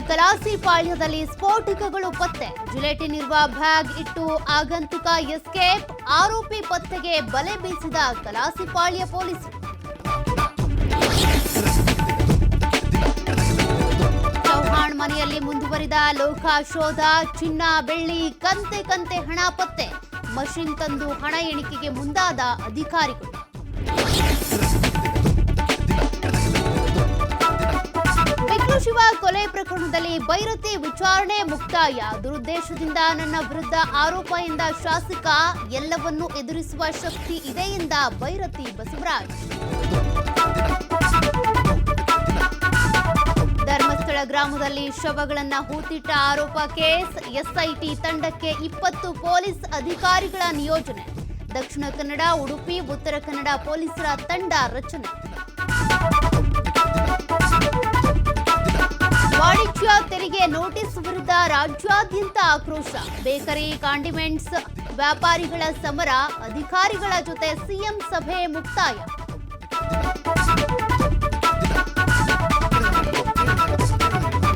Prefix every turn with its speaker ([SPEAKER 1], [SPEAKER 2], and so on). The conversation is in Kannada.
[SPEAKER 1] ಕಲಾಸಿಪಾಳ್ಯದಲ್ಲಿ ಸ್ಫೋಟಕಗಳು ಪತ್ತೆ. ಜಿಲೆಟಿನ್ ಇರುವ ಬ್ಯಾಗ್ ಇಟ್ಟು ಆಗಂತುಕ ಎಸ್ಕೇಪ್. ಆರೋಪಿ ಪತ್ತೆಗೆ ಬಲೆ ಬೀಸಿದ ಕಲಾಸಿಪಾಳ್ಯ ಪೊಲೀಸರು. ಚೌಹಾಣ್ ಮನೆಯಲ್ಲಿ ಮುಂದುವರಿದ ಲೋಕ ಶೋಧ. ಚಿನ್ನ, ಬೆಳ್ಳಿ, ಕಂತೆ ಹಣ ಪತ್ತೆ. ಮಷಿನ್ ತಂದು ಹಣ ಎಣಿಕೆಗೆ ಮುಂದಾದ ಅಧಿಕಾರಿಗಳು. ಶಿವ ಕೊಲೆ ಪ್ರಕರಣದಲ್ಲಿ ಭೈರತಿ ವಿಚಾರಣೆ ಮುಕ್ತಾಯ. ದುರುದ್ದೇಶದಿಂದ ನನ್ನ ವಿರುದ್ಧ ಆರೋಪ ಎಂದ ಶಾಸಕ. ಎಲ್ಲವನ್ನೂ ಎದುರಿಸುವ ಶಕ್ತಿ ಇದೆ ಎಂದ ಭೈರತಿ ಬಸವರಾಜ್. ಧರ್ಮಸ್ಥಳ ಗ್ರಾಮದಲ್ಲಿ ಶವಗಳನ್ನ ಹೂತಿಟ್ಟ ಆರೋಪ ಕೇಸ್. ಎಸ್ಐಟಿ ತಂಡಕ್ಕೆ 20 ಪೊಲೀಸ್ ಅಧಿಕಾರಿಗಳ ನಿಯೋಜನೆ. ದಕ್ಷಿಣ ಕನ್ನಡ, ಉಡುಪಿ, ಉತ್ತರ ಕನ್ನಡ ಪೊಲೀಸರ ತಂಡ ರಚನೆ. ವಾಣಿಜ್ಯ ತೆರಿಗೆ ನೋಟಿಸ್ ವಿರುದ್ಧ ರಾಜ್ಯಾದ್ಯಂತ ಆಕ್ರೋಶ. ಬೇಕರಿ, ಕಾಂಡಿಮೆಂಟ್ಸ್ ವ್ಯಾಪಾರಿಗಳ ಸಮರ. ಅಧಿಕಾರಿಗಳ ಜೊತೆ ಸಿಎಂ ಸಭೆ ಮುಕ್ತಾಯ.